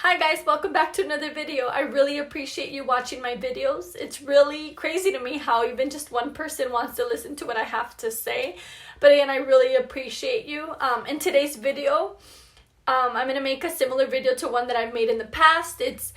Hi guys, welcome back to another video. I really appreciate you watching my videos. It's really crazy to me how even just one person wants to listen to what I have to say. But again, I really appreciate you. In today's video, I'm going to make a similar video to one that I've made in the past. It's,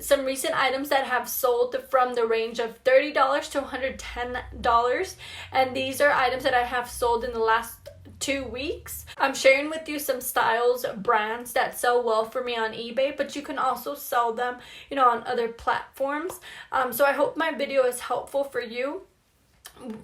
some recent items that have sold from the range of $30 to $110. And these are items that I have sold in the last 2 weeks. I'm sharing with you some styles, brands that sell well for me on eBay, but you can also sell them, on other platforms. So I hope my video is helpful for you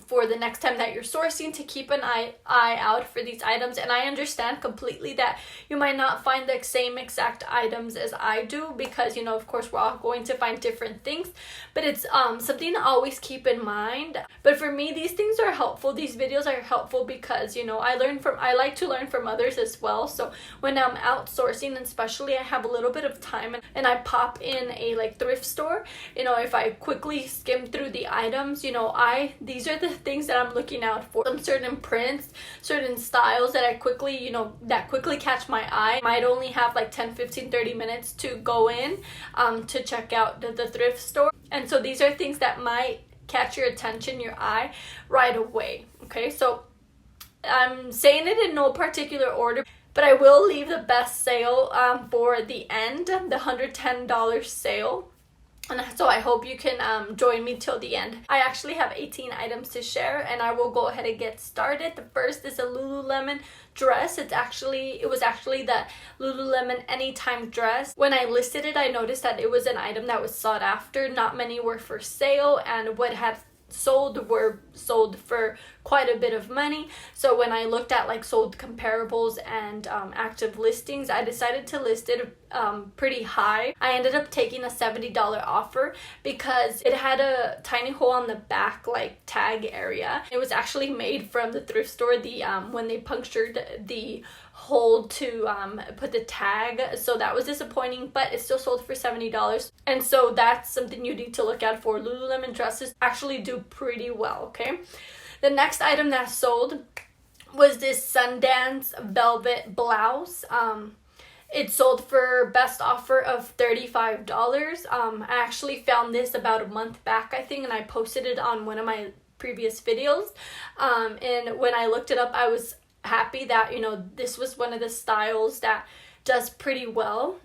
for the next time that you're sourcing, to keep an eye out for these items. And I understand completely that you might not find the same exact items as I do, because of course we're all going to find different things, but it's something to always keep in mind. But for me, these things are helpful. These videos are helpful because I like to learn from others as well. So when I'm outsourcing, and especially I have a little bit of time and I pop in a thrift store, if I quickly skim through the items, these are the things that I'm looking out for. Some certain prints, certain styles that I quickly, that quickly catch my eye. I might only have 10, 15, 30 minutes to go in to check out the thrift store. And so these are things that might catch your attention, your eye, right away. Okay, so I'm saying it in no particular order, but I will leave the best sale for the end, the $110 sale. And so I hope you can join me till the end. I actually have 18 items to share, and I will go ahead and get started. The first is a Lululemon dress. It was actually the Lululemon Anytime dress. When I listed it, I noticed that it was an item that was sought after. Not many were for sale, and what had were sold for quite a bit of money. So when I looked at sold comparables and active listings, I decided to list it pretty high. I ended up taking a $70 offer because it had a tiny hole on the back tag area. It was actually made from the thrift store, when they punctured the hole to put the tag, so that was disappointing, but it still sold for $70. And so that's something you need to look out for. Lululemon dresses actually do pretty well. Okay, the next item that sold was this Sundance velvet blouse. It sold for best offer of $35. I actually found this about a month back, I think, and I posted it on one of my previous videos. And when I looked it up, I was happy that this was one of the styles that does pretty well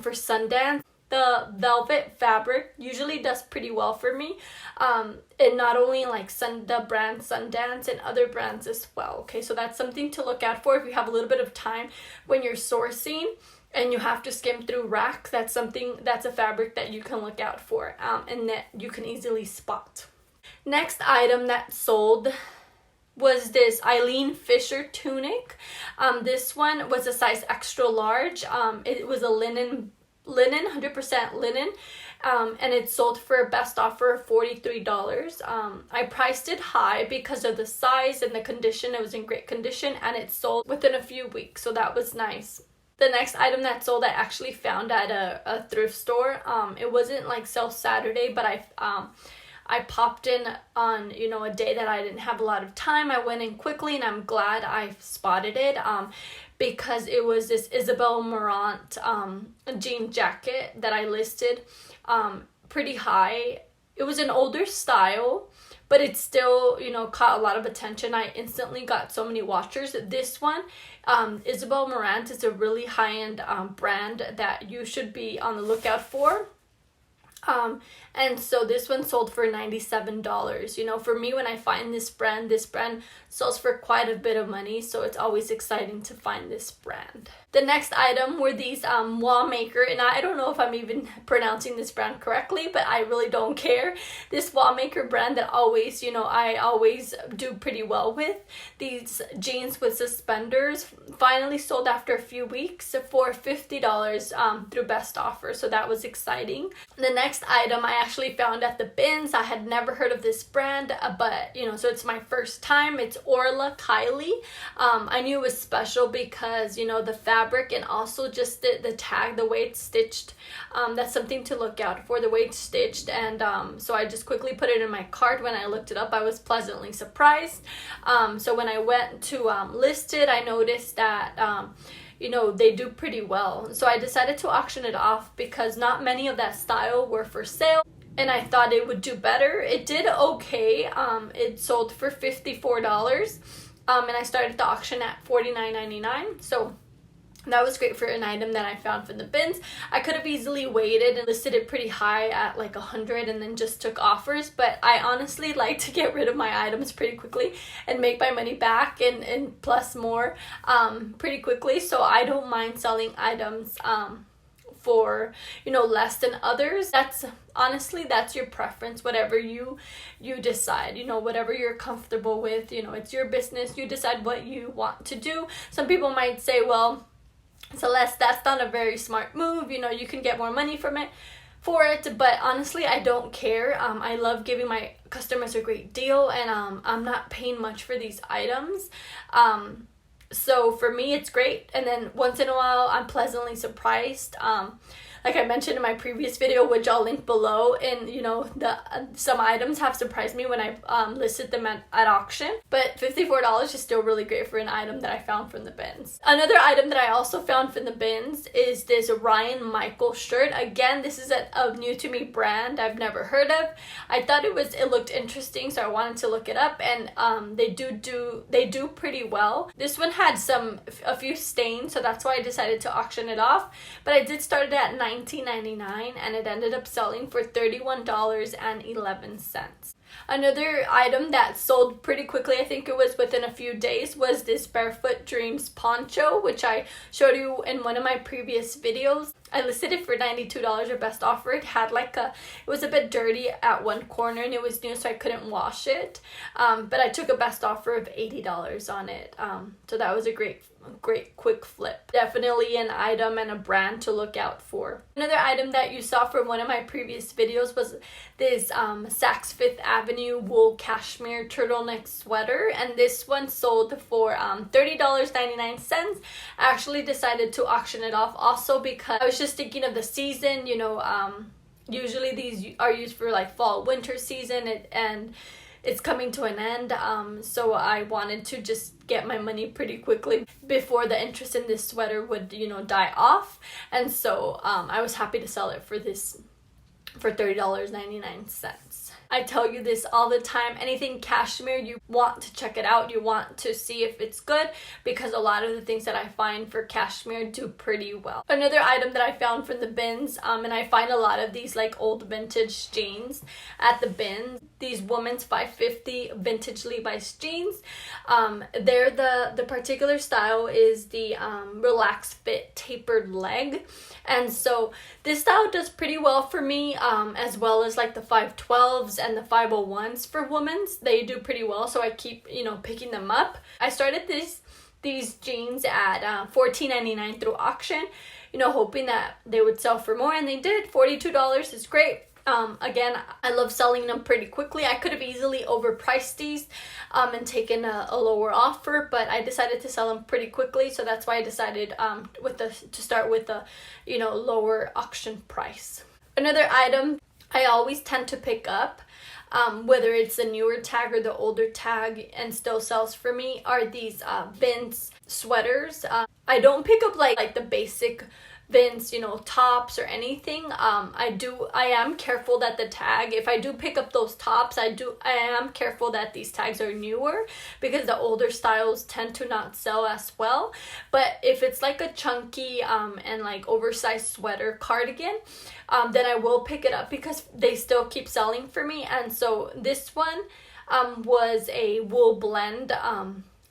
for Sundance. The velvet fabric usually does pretty well for me, and not only the brand Sundance, and other brands as well. Okay, so that's something to look out for if you have a little bit of time when you're sourcing and you have to skim through racks. That's a fabric that you can look out for, and that you can easily spot. Next item that sold was this Eileen Fisher tunic. This one was a size extra large. It was a linen, 100% linen, and it sold for a best offer of $43. I priced it high because of the size and the condition. It was in great condition, and it sold within a few weeks, so that was nice. The next item that sold I actually found at a thrift store. It wasn't sale Saturday, but I popped in on a day that I didn't have a lot of time. I went in quickly, and I'm glad I spotted it because it was this Isabel Marant jean jacket that I listed pretty high. It was an older style, but it still caught a lot of attention. I instantly got so many watchers. This one, Isabel Marant, is a really high-end brand that you should be on the lookout for. And so this one sold for $97. For me, when I find this brand sells for quite a bit of money, so it's always exciting to find this brand. The next item were these Wallmaker, and I don't know if I'm even pronouncing this brand correctly, but I really don't care. This Wallmaker brand that I always do pretty well with. These jeans with suspenders finally sold after a few weeks for $50 through best offer, so that was exciting. The next item I actually found at the bins. I had never heard of this brand, but so it's my first time. It's Orla Kylie. I knew it was special because the fabric, and also just the tag, the way it's stitched. That's something to look out for, the way it's stitched. And so I just quickly put it in my cart. When I looked it up, I was pleasantly surprised. So when I went to list it, I noticed that you know, they do pretty well. So I decided to auction it off because not many of that style were for sale, and I thought it would do better. It did okay. It sold for $54, and I started the auction at $49.99. So that was great for an item that I found from the bins. I could have easily waited and listed it pretty high at like 100 and then just took offers, but I honestly like to get rid of my items pretty quickly and make my money back and plus more pretty quickly. So I don't mind selling items for, you know, less than others. That's honestly, that's your preference, whatever you decide, you know, whatever you're comfortable with. You know, it's your business, you decide what you want to do. Some people might say, well, Celeste, that's not a very smart move, you know, you can get more money for it, but honestly, I don't care. I love giving my customers a great deal, and I'm not paying much for these items. So for me, it's great. And then once in a while, I'm pleasantly surprised. Like I mentioned in my previous video, which I'll link below, and you know, some items have surprised me when I listed them at auction. But $54 is still really great for an item that I found from the bins. Another item that I also found from the bins is this Ryan Michael shirt. Again, this is a new to me brand I've never heard of. I thought it looked interesting, so I wanted to look it up, and they do pretty well. This one had a few stains, so that's why I decided to auction it off. But I did start it at $19.99, and it ended up selling for $31.11. Another item that sold pretty quickly, I think it was within a few days, was this Barefoot Dreams poncho, which I showed you in one of my previous videos. I listed it for $92 or best offer. It had it was a bit dirty at one corner, and it was new, so I couldn't wash it. But I took a best offer of $80 on it. So that was a great quick flip. Definitely an item and a brand to look out for. Another item that you saw from one of my previous videos was this Saks Fifth Avenue wool cashmere turtleneck sweater, and this one sold for $30.99. I actually decided to auction it off also because I was just thinking of the season, you know, usually these are used for like fall winter season, and it's coming to an end, so I wanted to just get my money pretty quickly before the interest in this sweater would, you know, die off. And so I was happy to sell it for $30.99. I tell you this all the time, anything cashmere, you want to check it out, you want to see if it's good, because a lot of the things that I find for cashmere do pretty well. Another item that I found from the bins, and I find a lot of these like old vintage jeans at the bins, these women's 550 vintage Levi's jeans. They're the particular style is the relaxed fit tapered leg, and so this style does pretty well for me, as well as like the 512s and the 501s for women's. They do pretty well, so I keep, you know, picking them up. I started these jeans at $14.99 through auction, you know, hoping that they would sell for more, and they did. $42 is great. Again, I love selling them pretty quickly. I could have easily overpriced these and taken a lower offer, but I decided to sell them pretty quickly, so that's why I decided to start with the, you know, lower auction price. Another item I always tend to pick up, whether it's the newer tag or the older tag, and still sells for me, are these Vince sweaters. I don't pick up like the basic Vince, you know, tops or anything. I am careful that the tag, if I do pick up those tops, I am careful that these tags are newer, because the older styles tend to not sell as well. But if it's like a chunky and like oversized sweater cardigan, then I will pick it up because they still keep selling for me. And so this one was a wool blend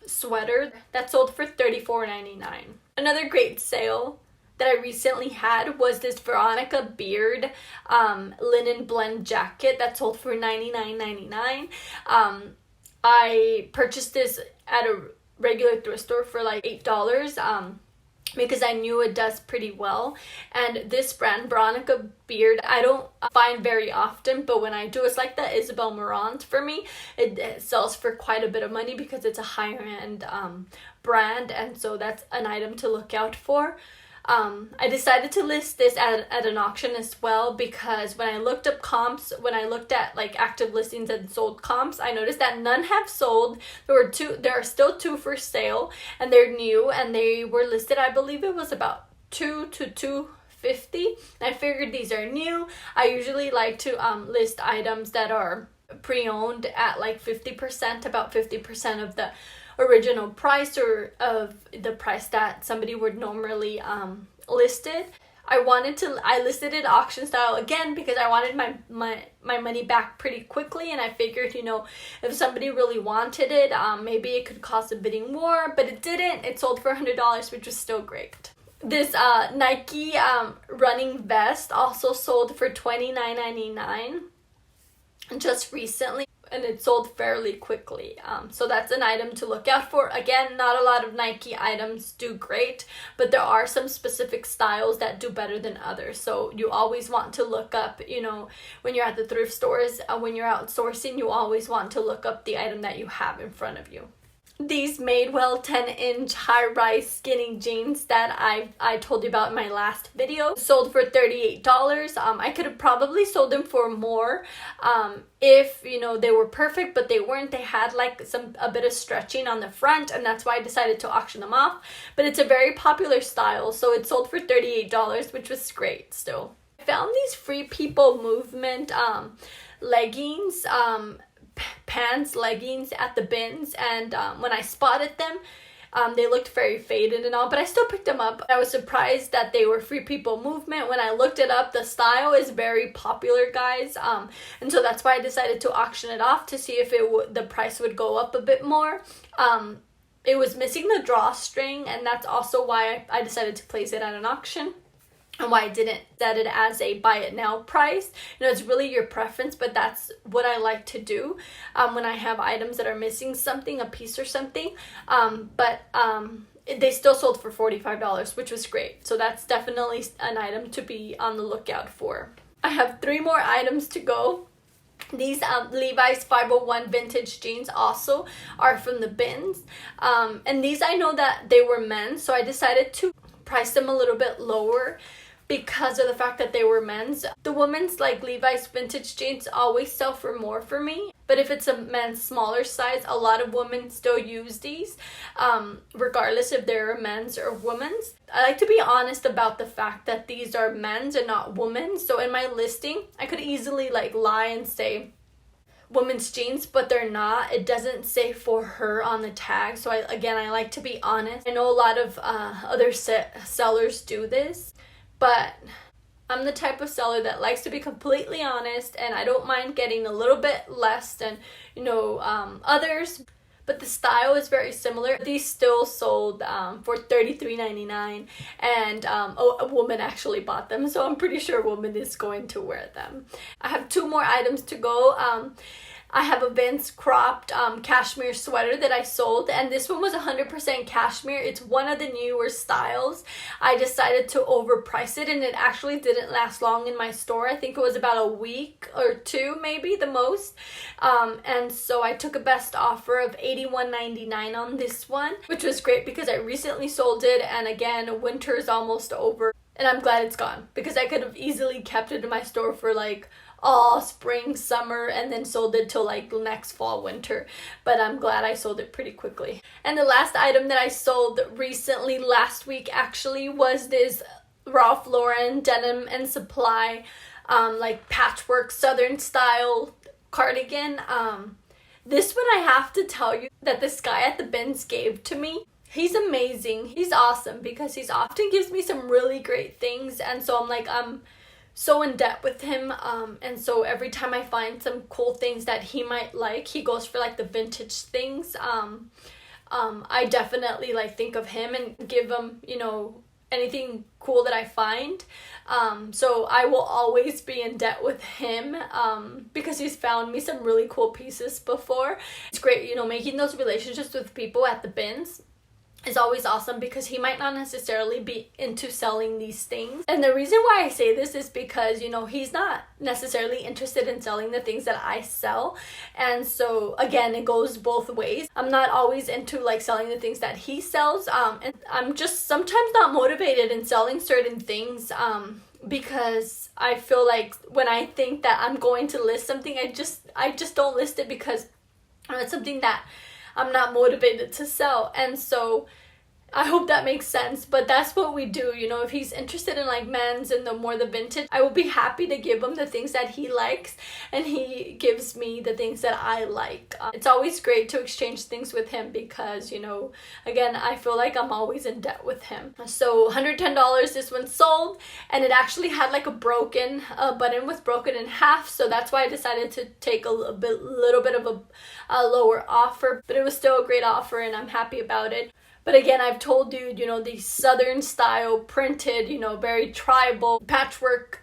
sweater that sold for $34.99. Another great sale that I recently had was this Veronica Beard linen blend jacket that sold for $99.99. I purchased this at a regular thrift store for like $8 because I knew it does pretty well. And this brand, Veronica Beard, I don't find very often, but when I do, it's like the Isabel Marant for me. It sells for quite a bit of money because it's a higher end brand, and so that's an item to look out for. I decided to list this at an auction as well, because when I looked up comps, when I looked at like active listings and sold comps, I noticed that none have sold. There are still 2 for sale, and they're new, and they were listed, I believe it was about 2 to 250. I figured these are new. I usually like to list items that are pre-owned at like 50%, about 50% of the original price, or of the price that somebody would normally list it. I listed it auction style again because I wanted my money back pretty quickly, and I figured, you know, if somebody really wanted it, maybe it could cause a bidding war, but it didn't. It sold for $100, which was still great. This Nike running vest also sold for $29.99 just recently, and it sold fairly quickly. So that's an item to look out for. Again, not a lot of Nike items do great, but there are some specific styles that do better than others. So you always want to look up, you know, when you're at the thrift stores, when you're outsourcing, you always want to look up the item that you have in front of you. These Madewell 10-inch high-rise skinny jeans that I told you about in my last video sold for $38. I could have probably sold them for more if, you know, they were perfect, but they weren't. They had like a bit of stretching on the front, and that's why I decided to auction them off. But it's a very popular style, so it sold for $38, which was great still. I found these Free People Movement leggings, pants, leggings at the bins, and when I spotted them, they looked very faded and all, but I still picked them up. I was surprised that they were Free People Movement. When I looked it up, the style is very popular, guys, and so that's why I decided to auction it off to see if the price would go up a bit more. It was missing the drawstring, and that's also why I decided to place it at an auction, and why I didn't set it as a buy it now price. You know, it's really your preference, but that's what I like to do when I have items that are missing something, a piece or something. They still sold for $45, which was great. So that's definitely an item to be on the lookout for. I have 3 more items to go. These Levi's 501 vintage jeans also are from the bins. And these, I know that they were men's, so I decided to price them a little bit lower because of the fact that they were men's. The women's like Levi's vintage jeans always sell for more for me, but if it's a men's smaller size, a lot of women still use these, regardless if they're men's or women's. I like to be honest about the fact that these are men's and not women's. So in my listing, I could easily like lie and say women's jeans, but they're not. It doesn't say for her on the tag. So I like to be honest. I know a lot of other sellers do this, but I'm the type of seller that likes to be completely honest, and I don't mind getting a little bit less than, you know, others. But the style is very similar. These still sold for $33.99, and a woman actually bought them, so I'm pretty sure a woman is going to wear them. I have 2 more items to go. I have a Vince cropped cashmere sweater that I sold, and this one was 100% cashmere. It's one of the newer styles. I decided to overprice it, and it actually didn't last long in my store. I think it was about a week or 2, maybe the most. And so I took a best offer of $81.99 on this one, which was great because I recently sold it, and again, winter is almost over, and I'm glad it's gone because I could have easily kept it in my store for like all spring, summer, and then sold it till like next fall, winter. But I'm glad I sold it pretty quickly. And the last item that I sold recently, last week actually, was this Ralph Lauren Denim and Supply like patchwork southern style cardigan. This one, I have to tell you that this guy at the bins gave to me. He's amazing. He's awesome because he often gives me some really great things, and so I'm so in debt with him, and so every time I find some cool things that he might like, he goes for like the vintage things. I definitely like think of him and give him, you know, anything cool that I find. So I will always be in debt with him because he's found me some really cool pieces before. It's great, you know, making those relationships with people at the bins. is always awesome, because he might not necessarily be into selling these things. And the reason why I say this is because, you know, he's not necessarily interested in selling the things that I sell. And so again, it goes both ways. I'm not always into like selling the things that he sells, and I'm just sometimes not motivated in selling certain things, because I feel like when I think that I'm going to list something, I just don't list it, because it's something that I'm not motivated to sell. And so I hope that makes sense, but that's what we do. You know, if he's interested in like men's and the vintage, I will be happy to give him the things that he likes, and he gives me the things that I like. It's always great to exchange things with him, because, you know, again, I feel like I'm always in debt with him. So $110, this one sold, and it actually had like a broken button was broken in half, so that's why I decided to take a little bit of a lower offer, but it was still a great offer, and I'm happy about it. But again, I've told you, you know, these southern style printed, you know, very tribal patchwork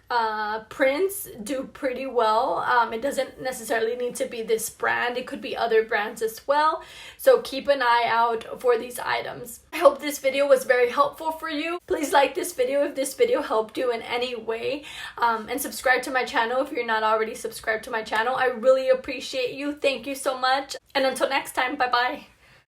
prints do pretty well. It doesn't necessarily need to be this brand. It could be other brands as well. So keep an eye out for these items. I hope this video was very helpful for you. Please like this video if this video helped you in any way. And subscribe to my channel if you're not already subscribed to my channel. I really appreciate you. Thank you so much. And until next time, bye-bye.